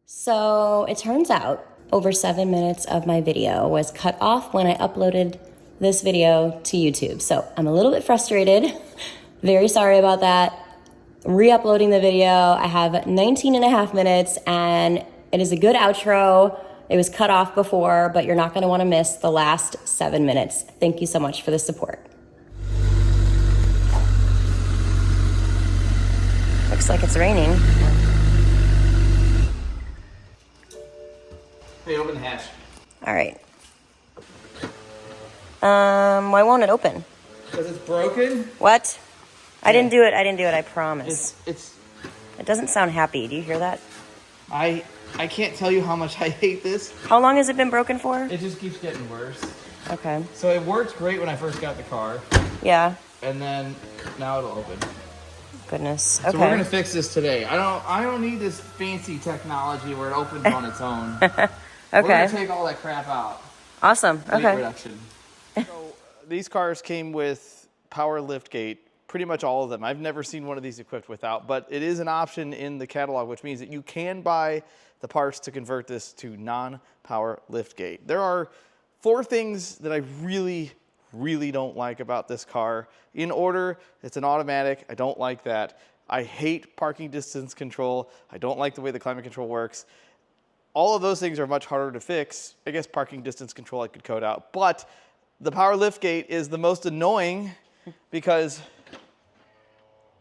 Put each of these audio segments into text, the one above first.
So it turns out over 7 minutes of my video was cut off when I uploaded this video to YouTube. So I'm a little bit frustrated. Very sorry about that. Re-uploading the video. I have 19 and a half minutes and it is a good outro. It was cut off before, but you're not going to want to miss the last 7 minutes. Thank you so much for the support. Looks like it's raining. Hey, open the hatch. All right. Why won't it open? Because it's broken? What? I didn't do it, I promise. It doesn't sound happy. Do you hear that? I can't tell you how much I hate this. How long has it been broken for? It just keeps getting worse. Okay. So it worked great when I first got the car. Yeah. And then now it'll open. Goodness. Okay. So we're gonna fix this today. I don't need this fancy technology where it opens on its own. Okay. We're gonna take all that crap out. Awesome. Weight Okay. reduction. So these cars came with power liftgate. Pretty much all of them. I've never seen one of these equipped without, but it is an option in the catalog, which means that you can buy the parts to convert this to non-power liftgate. There are 4 things that I really don't like about this car. In order, it's an automatic. I don't like that. I hate parking distance control. I don't like the way the climate control works. All of those things are much harder to fix. I guess parking distance control I could code out, but the power liftgate is the most annoying because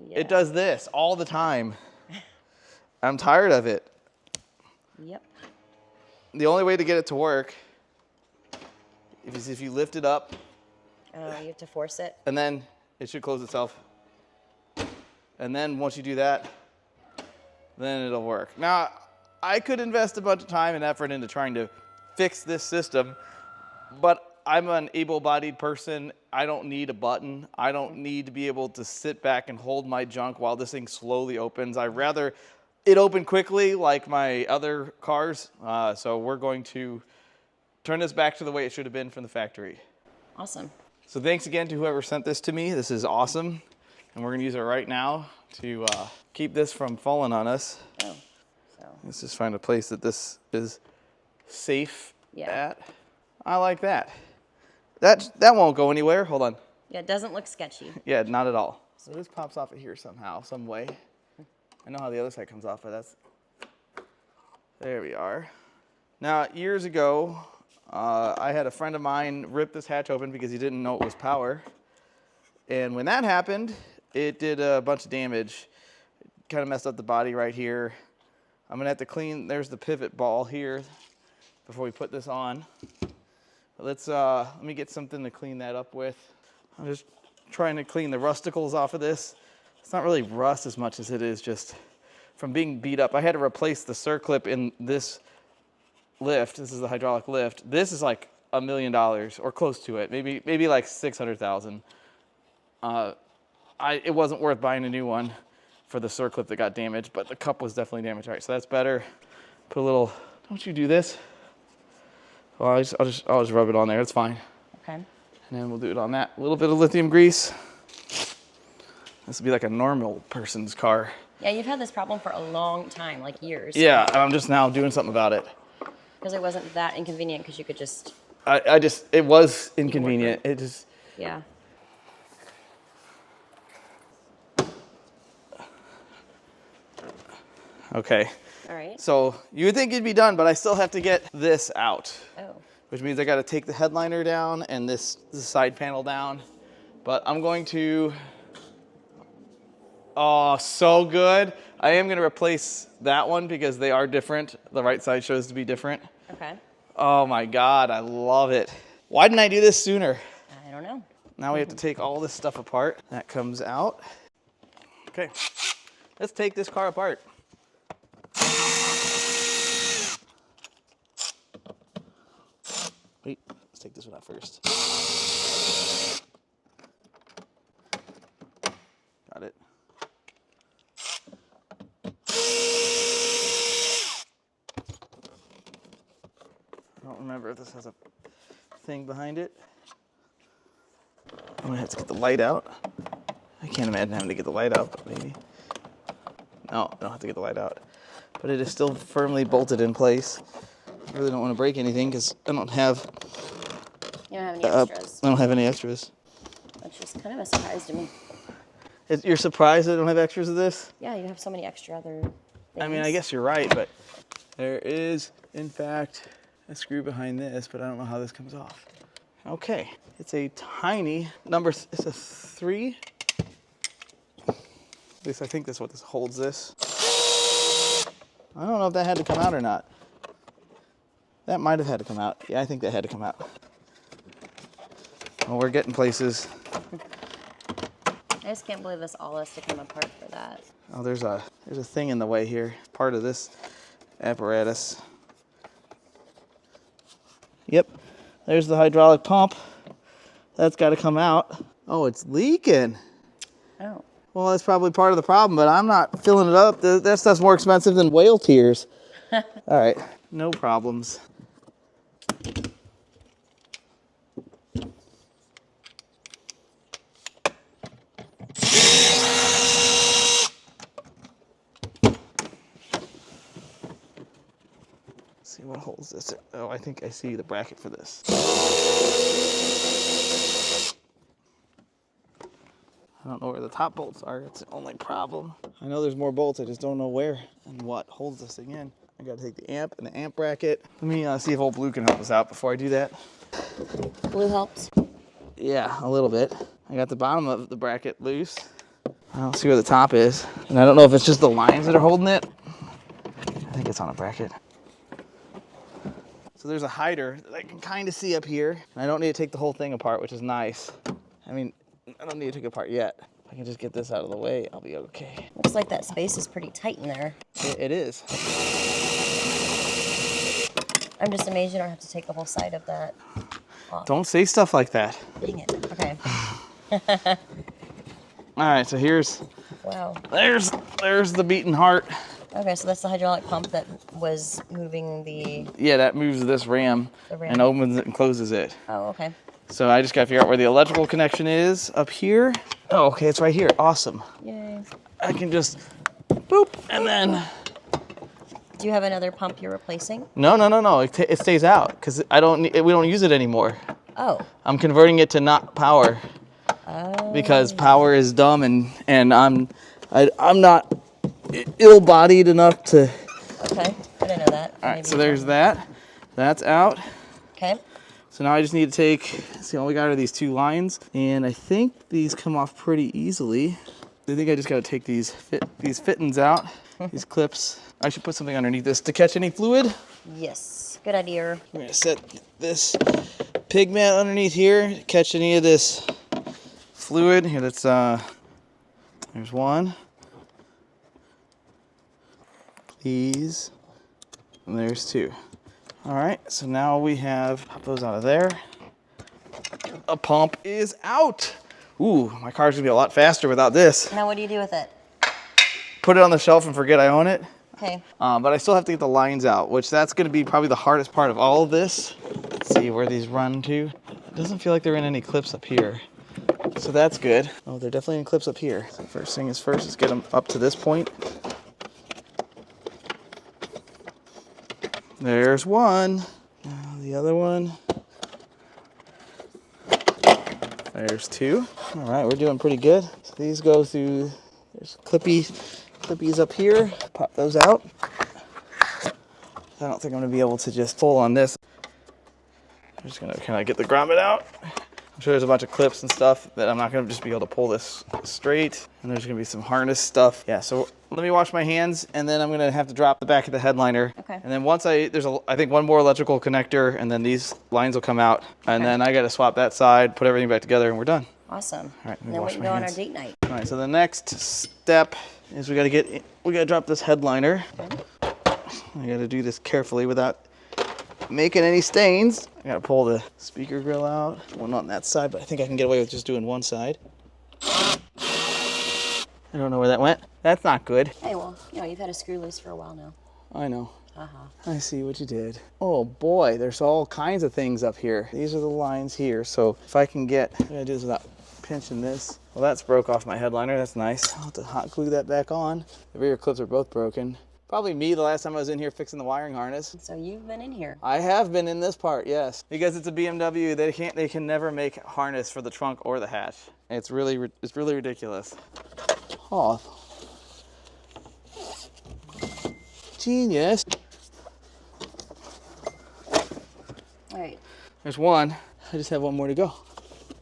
it does this all the time. I'm tired of it. Yep. The only way to get it to work is if you lift it up. You have to force it. And then it should close itself. And then once you do that, then it'll work. Now, I could invest a bunch of time and effort into trying to fix this system, but I'm an able-bodied person. I don't need a button. I don't need to be able to sit back and hold my junk while this thing slowly opens. I'd rather it open quickly like my other cars. So we're going to turn this back to the way it should have been from the factory. Awesome. So thanks again to whoever sent this to me. This is awesome. And we're gonna use it right now to keep this from falling on us. Oh, so. Let's just find a place that this is safe at. I like that. That won't go anywhere. Hold on. Yeah, it doesn't look sketchy. Yeah, not at all. So this pops off of here somehow, some way. I know how the other side comes off, but that's, there we are. Now, years ago, I had a friend of mine rip this hatch open because he didn't know it was power. And when that happened, it did a bunch of damage. It kind of messed up the body right here. I'm gonna have to clean, there's the pivot ball here before we put this on. Let's, let me get something to clean that up with. I'm just trying to clean the rusticles off of this. It's not really rust as much as it is just from being beat up. I had to replace the circlip in this lift. This is the hydraulic lift. This is like $1 million or close to it. Maybe like 600,000. It wasn't worth buying a new one for the circlip that got damaged, but the cup was definitely damaged. All right, so that's better. Put a little, don't you do this? Well, I'll just rub it on there. It's fine. Okay. And then we'll do it on that. A little bit of lithium grease. This will be like a normal person's car. Yeah, you've had this problem for a long time, like years. Yeah, and I'm just now doing something about it. Because it wasn't that inconvenient because you could just... It was inconvenient. It just... Yeah. Okay. All right. So you would think it'd be done, but I still have to get this out. Oh. Which means I got to take the headliner down and this side panel down. But I'm going to... Oh, so good. I am going to replace that one because they are different. The right side shows to be different. Okay. Oh my God, I love it. Why didn't I do this sooner? I don't know. Now we have to take all this stuff apart. That comes out. Okay, let's take this car apart. Wait, let's take this one out first. Got it. I don't remember if this has a thing behind it. I'm gonna have to get the light out. I can't imagine having to get the light out, but maybe. No, I don't have to get the light out. But but it is still firmly bolted in place. I really don't want to break anything because I don't have. You don't have any extras. I don't have any extras. Which is kind of a surprise to me. You're surprised I don't have extras of this? Yeah, you have so many extra other things. I mean, I guess you're right, but there is, in fact, a screw behind this, but I don't know how this comes off. Okay, it's a tiny number. It's a 3. At least I think that's what this holds this. I don't know if that had to come out or not. That might have had to come out. Yeah, I think that had to come out. Well, we're getting places. I just can't believe this all has to come apart for that. Oh, there's a thing in the way here. Part of this apparatus. Yep, there's the hydraulic pump. That's got to come out. Oh, it's leaking. Oh. Well, that's probably part of the problem, but I'm not filling it up. That stuff's more expensive than whale tears. All right, no problems. See what holds this. Oh, I think I see the bracket for this. I don't know where the top bolts are. It's the only problem. I know there's more bolts. I just don't know where and what holds this thing in. I gotta take the amp and the amp bracket. Let me see if old Blue can help us out before I do that. Blue helps? Yeah, a little bit. I got the bottom of the bracket loose. I don't see where the top is. And I don't know if it's just the lines that are holding it. I think it's on a bracket. So there's a hider that I can kind of see up here. And I don't need to take the whole thing apart, which is nice. I mean, I don't need to take it apart yet. If I can just get this out of the way, I'll be okay. Looks like that space is pretty tight in there. It is. I'm just amazed you don't have to take the whole side of that off. Don't say stuff like that. Dang it. Okay. All right, so Wow. there's the beating heart. Okay, so that's the hydraulic pump that was moving the... Yeah, that moves this ram, and opens it and closes it. Oh, okay. So I just gotta figure out where the electrical connection is up here. Oh, okay, it's right here. Awesome. Yay. I can just boop, and then... Do you have another pump you're replacing? No. It stays out because we don't use it anymore. Oh. I'm converting it to not power. Oh. Because power is dumb, and I'm not ill-bodied enough to. Okay, I didn't know that. All right, so there's that. That's out. Okay. So now I just need to see, all we got are these 2 lines, and I think these come off pretty easily. I think I just got to take these fittings out, these clips. I should put something underneath this to catch any fluid. Yes, good idea. I'm gonna set this pig mat underneath here to catch any of this fluid. Here, there's one. These, and there's 2. All right, so now we have, pop those out of there. A pump is out. Ooh, my car's gonna be a lot faster without this. Now what do you do with it? Put it on the shelf and forget I own it. Okay. But I still have to get the lines out, which that's gonna be probably the hardest part of all of this. Let's see where these run to. It doesn't feel like they're in any clips up here. So that's good. Oh, they're definitely in clips up here. So first thing is first, let's get them up to this point. There's one. Now the other one. There's 2. All right, we're doing pretty good. So these go through, there's clippies up here. Pop those out. I don't think I'm gonna be able to just pull on this. I'm just gonna kind of get the grommet out. I'm sure there's a bunch of clips and stuff that I'm not gonna just be able to pull this straight. And there's gonna be some harness stuff. Yeah, so let me wash my hands, and then I'm gonna have to drop the back of the headliner. Okay. And then once I think one more electrical connector, and then these lines will come out. And then I gotta swap that side, put everything back together, and we're done. Awesome. All right, let me Then we wash can my go on our hands. date night. All right, so the next step is we gotta drop this headliner. Okay. I gotta do this carefully without making any stains. I gotta pull the speaker grill out. Well, not on that side, but I think I can get away with just doing one side. I don't know where that went. That's not good. Hey, well, you've had a screw loose for a while now. I know. Uh-huh. I see what you did. Oh boy, there's all kinds of things up here. These are the lines here. So if I can I'm gonna do this without pinching this. Well, that's broke off my headliner. That's nice. I'll have to hot glue that back on. The rear clips are both broken. Probably me the last time I was in here fixing the wiring harness. So you've been in here. I have been in this part, yes. Because it's a BMW, they can never make harness for the trunk or the hatch. It's really ridiculous. Oh. Genius. All right. There's one. I just have one more to go.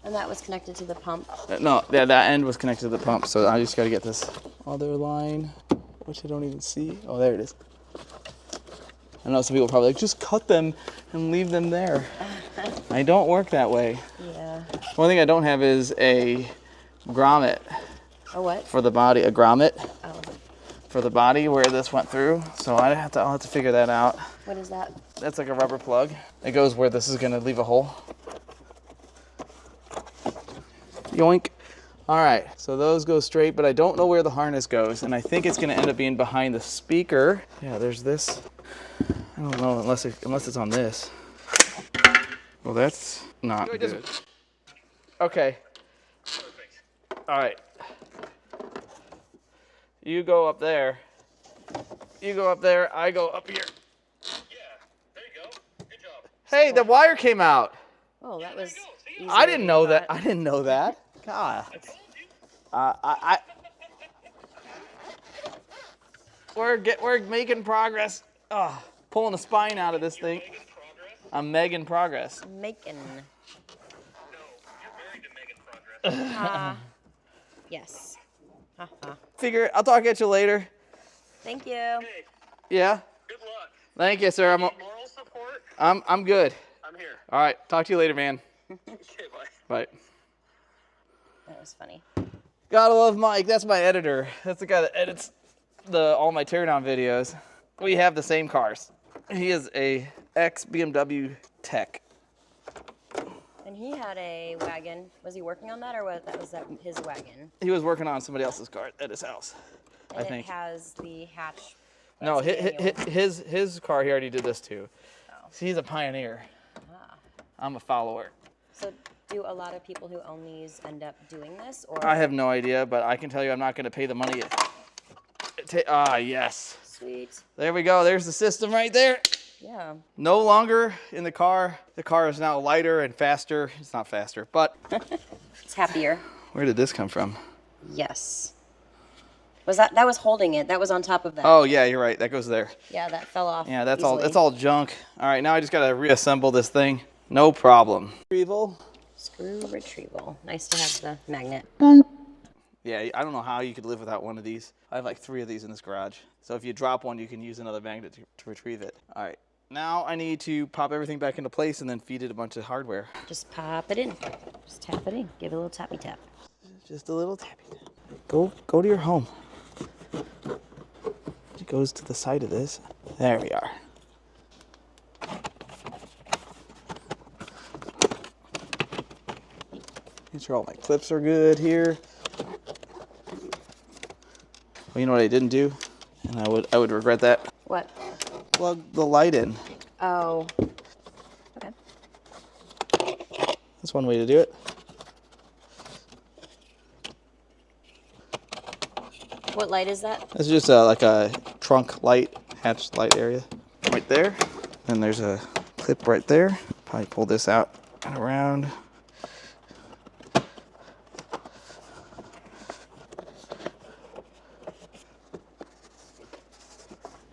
And that was connected to the pump. No, that end was connected to the pump, so I just got to get this other line, which I don't even see. Oh, there it is. I know some people are probably like, just cut them and leave them there. I don't work that way. Yeah. One thing I don't have is a grommet. A what? For the body, a grommet. Oh. For the body where this went through, so I'll have to figure that out. What is that? That's like a rubber plug. It goes where this is gonna leave a hole. Yoink. All right, so those go straight, but I don't know where the harness goes, and I think it's gonna end up being behind the speaker. Yeah, there's this. I don't know unless it's on this. Well, that's not good. Okay. Perfect. All right. You go up there. You go up there. I go up here. Yeah, there you go. Good job. Hey, the wire came out. Oh, that was easier I didn't than know you that. thought. I didn't know that. God. We're making progress. Pulling the spine out of this thing. I'm making progress. Making. No, you're married to making progress. Yes. Figure it. I'll talk at you later. Thank you. Hey, Yeah. good luck. Thank you, sir. Moral support? I'm good. I'm here. All right. Talk to you later, man. Okay, bye. Bye. That was funny. Gotta love Mike. That's my editor. That's the guy that edits all my teardown videos. We have the same cars. He is a ex-BMW tech. And he had a wagon. Was he working on that, or was that his wagon? He was working on somebody else's car at his house, And I think. it has the hatch. No, That's his car, he already did this too. Oh. He's a pioneer. I'm a follower. So do a lot of people who own these end up doing this, or? I have no idea, but I can tell you I'm not going to pay the money. Yes. Sweet. There we go. There's the system right there. Yeah. No longer in the car. The car is now lighter and faster. It's not faster, but It's happier. where did this come from? Yes. Was that was holding it? That was on top of that. Oh, yeah, you're right. That goes there. Yeah, that fell off. Yeah, that's easily. all junk. All right, now I just got to reassemble this thing. No problem. Retrieval. Screw retrieval. Nice to have the magnet. Yeah, I don't know how you could live without one of these. I have like 3 of these in this garage. So if you drop one, you can use another magnet to retrieve it. All right, now I need to pop everything back into place and then feed it a bunch of hardware. Just pop it in. Just tap it in. Give it a little tappy tap. Just a little tappy tap. Go to your home. It goes to the side of this. There we are. Make sure all my clips are good here. Well, you know what I didn't do? And I would regret that. What? Plug the light in. Oh. Okay. That's one way to do it. What light is that? It's just like a trunk light, hatch light area. Right there. Then there's a clip right there. Probably pull this out and around.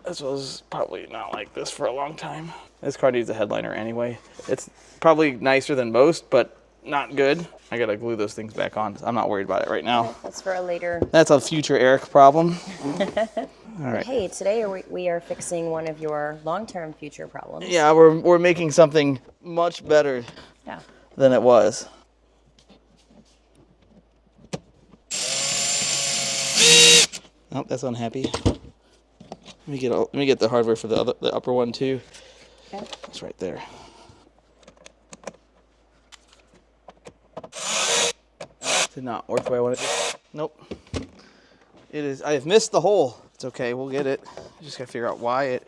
This was probably not like this for a long time. This car needs a headliner anyway. It's probably nicer than most, but not good. I gotta glue those things back on. I'm not worried about it right now. That's for a later. That's a future Eric problem. All right. Hey, today we are fixing one of your long-term future problems. Yeah, we're making something much better Yeah. than it was. Oh, that's unhappy. Let me get the hardware for the upper one too. Okay. It's right there. Did not work the way I wanted it. Nope. It is. I have missed the hole. It's okay. We'll get it. I just gotta figure out why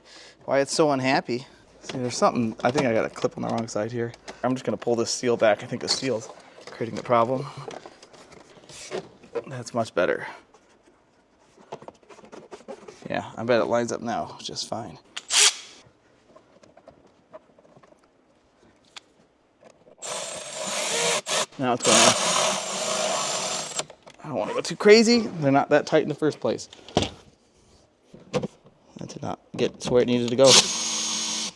it's so unhappy. See, there's something. I think I got a clip on the wrong side here. I'm just gonna pull this seal back. I think the seal's creating the problem. That's much better. Yeah, I bet it lines up now just fine. Now it's going. I don't want to go too crazy. They're not that tight in the first place. That did not get to where it needed to go.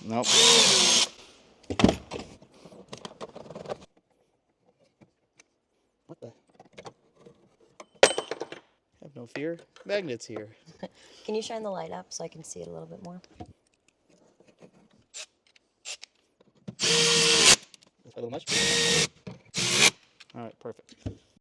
Nope. What the? Have no fear. Magnets here. Can you shine the light up so I can see it a little bit more? That's a little much. All right, perfect.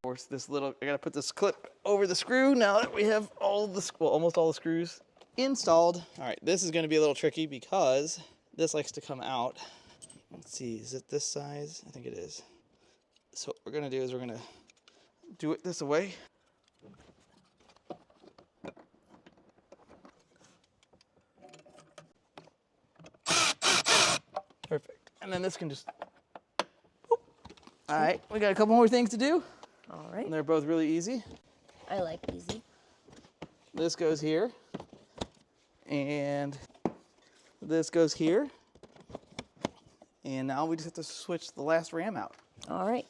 Force this little. I gotta put this clip over the screw now that we have all the, well, almost all the screws installed. All right, this is gonna be a little tricky because this likes to come out. Let's see, is it this size? I think it is. So what we're gonna do is we're gonna do it this way. Perfect. And then this can just, boop. All right, we got a couple more things to do. All right. And they're both really easy. I like easy. This goes here. And this goes here. And now we just have to switch the last ram out. All right.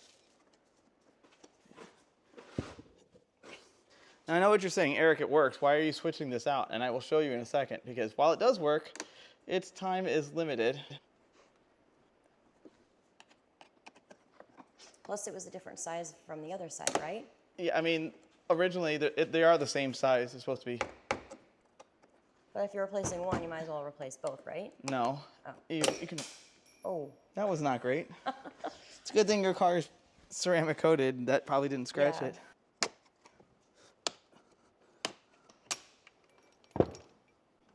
Now I know what you're saying, Eric, it works. Why are you switching this out? And I will show you in a second, because while it does work, its time is limited. Plus, it was a different size from the other side, right? Yeah, I mean, originally they are the same size. It's supposed to be. But if you're replacing one, you might as well replace both, right? No. Oh. You can. Oh. That was not great. It's a good thing your car is ceramic coated. That probably didn't scratch Yeah. it.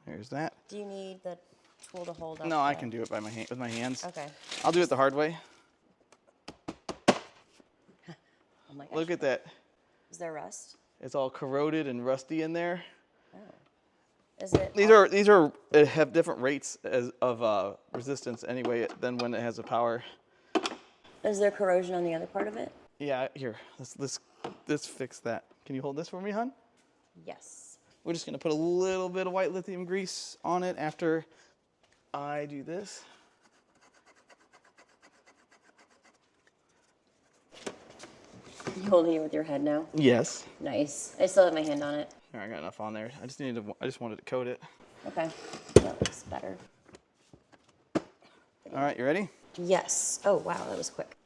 There's that. Do you need the tool to hold up? No, I can do it by with my hands. Okay. I'll do it the hard way. Oh my gosh. Look at that. Is there rust? It's all corroded and rusty in there. Oh. Is it? These are have different rates of resistance anyway than when it has a power. Is there corrosion on the other part of it? Yeah, here. Let's fix that. Can you hold this for me, hon? Yes. We're just gonna put a little bit of white lithium grease on it after I do this. You holding it with your head now? Yes. Nice. I still have my hand on it. All right, I got enough on there. I just wanted to coat it. Okay. That looks better. All right, you ready? Yes. Oh, wow, that was quick.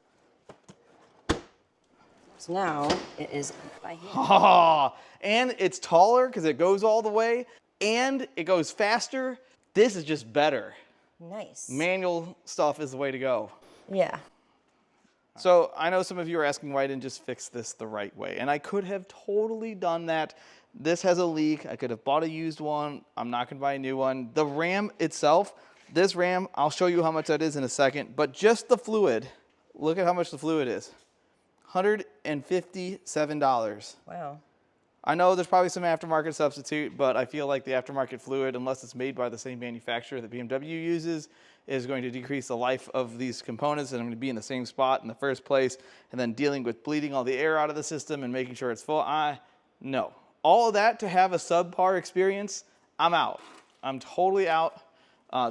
So now it is by hand. Oh, and it's taller because it goes all the way, and it goes faster. This is just better. Nice. Manual stuff is the way to go. Yeah. So I know some of you are asking why I didn't just fix this the right way, and I could have totally done that. This has a leak. I could have bought a used one. I'm not going to buy a new one. The ram itself, this ram, I'll show you how much that is in a second, but just the fluid, look at how much the fluid is. $157. Wow. I know there's probably some aftermarket substitute, but I feel like the aftermarket fluid, unless it's made by the same manufacturer that BMW uses, is going to decrease the life of these components, and I'm going to be in the same spot in the first place, and then dealing with bleeding all the air out of the system and making sure it's full. No. All of that to have a subpar experience, I'm out. I'm totally out.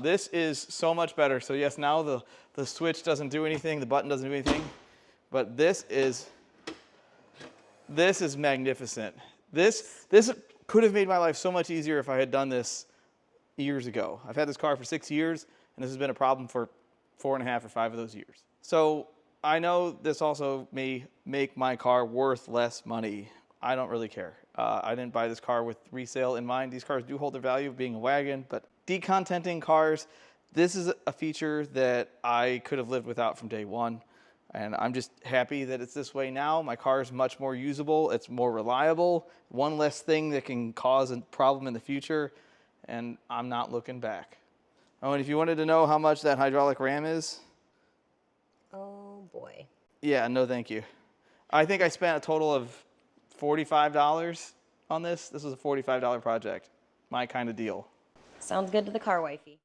This is so much better. So yes, now the switch doesn't do anything, the button doesn't do anything, but this is magnificent. This could have made my life so much easier if I had done this years ago. I've had this car for 6 years, and this has been a problem for 4.5 or 5 of those years. So I know this also may make my car worth less money. I don't really care. I didn't buy this car with resale in mind. These cars do hold their value of being a wagon, but decontenting cars, this is a feature that I could have lived without from day one. And I'm just happy that it's this way now. My car is much more usable. It's more reliable. One less thing that can cause a problem in the future. And I'm not looking back. Oh, and if you wanted to know how much that hydraulic ram is. Oh, boy. Yeah, no thank you. I think I spent a total of $45 on this. This was a $45 project. My kind of deal. Sounds good to the car wifey.